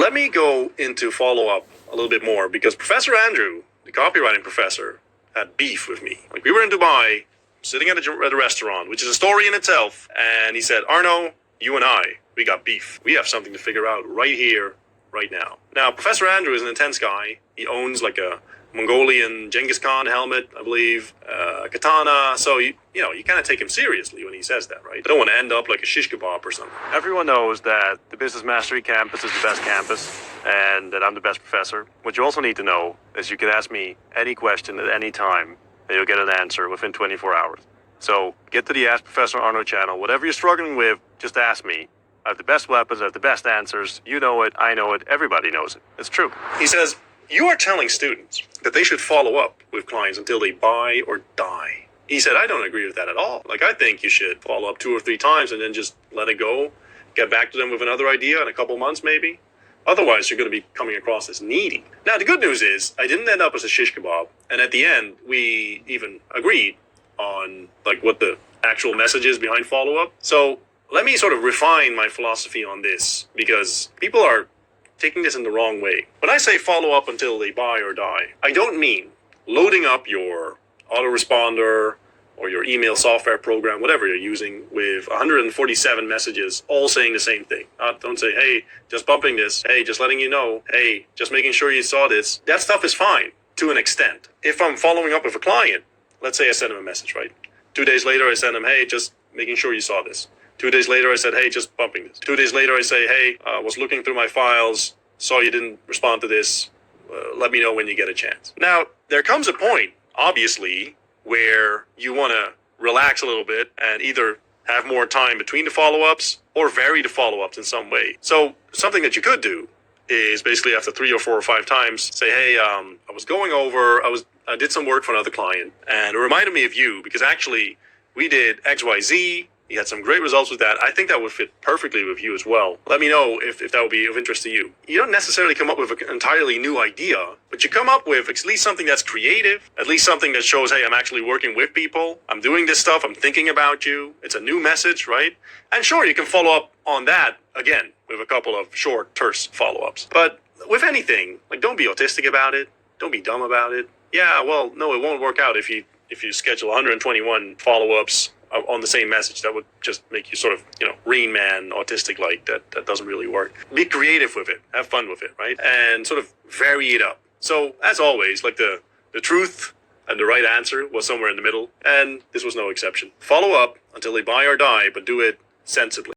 Let me go into follow-up a little bit more because Professor Andrew, the copywriting professor, had beef with me. Like, we were in Dubai, sitting at a restaurant, which is a story in itself, and he said, Arno, you and I, we got beef. We have something to figure out right here, right now. Now, Professor Andrew is an intense guy. He owns like a Mongolian Genghis Khan helmet, I believe, katana. So, you kind of take him seriously when he says that, right? You don't want to end up like a shish kebab or something. Everyone knows that the Business Mastery Campus is the best campus and that I'm the best professor. What you also need to know is you can ask me any question at any time and you'll get an answer within 24 hours. So get to the Ask Professor Arno channel. Whatever you're struggling with, just ask me. I have the best weapons, I have the best answers. You know it, I know it, everybody knows it. It's true. He says, you are telling students that they should follow up with clients until they buy or die. He said, I don't agree with that at all. Like, I think you should follow up 2 or 3 times and then just let it go. Get back to them with another idea in a couple months, maybe. Otherwise, you're going to be coming across as needy. Now, the good news is I didn't end up as a shish kebab. And at the end, we even agreed on like what the actual message is behind follow-up. So let me sort of refine my philosophy on this because people are taking this in the wrong way. When I say follow up until they buy or die, I don't mean loading up your autoresponder or your email software program, whatever you're using, with 147 messages all saying the same thing. Don't say, hey, just bumping this. Hey, just letting you know. Hey, just making sure you saw this. That stuff is fine to an extent. If I'm following up with a client, let's say I send him a message, right? 2 days later, I send him, hey, just making sure you saw this. 2 days later, I said, hey, just bumping this. 2 days later, I say, hey, was looking through my files, saw you didn't respond to this. Let me know when you get a chance. Now, there comes a point, obviously, where you want to relax a little bit and either have more time between the follow-ups or vary the follow-ups in some way. So something that you could do is basically after 3 or 4 or 5 times, say, hey, I was going over, I did some work for another client, and it reminded me of you because actually we did XYZ. You had some great results with that. I think that would fit perfectly with you as well. Let me know if that would be of interest to you. You don't necessarily come up with an entirely new idea, but you come up with at least something that's creative, at least something that shows, hey, I'm actually working with people. I'm doing this stuff. I'm thinking about you. It's a new message, right? And sure, you can follow up on that again with a couple of short, terse follow-ups. But with anything, like, don't be autistic about it. Don't be dumb about it. Yeah, well, no, it won't work out if you schedule 121 follow-ups on the same message. That would just make you sort of, Rain Man, autistic-like. That doesn't really work. Be creative with it. Have fun with it, right? And sort of vary it up. So, as always, like the truth and the right answer was somewhere in the middle, and this was no exception. Follow up until they buy or die, but do it sensibly.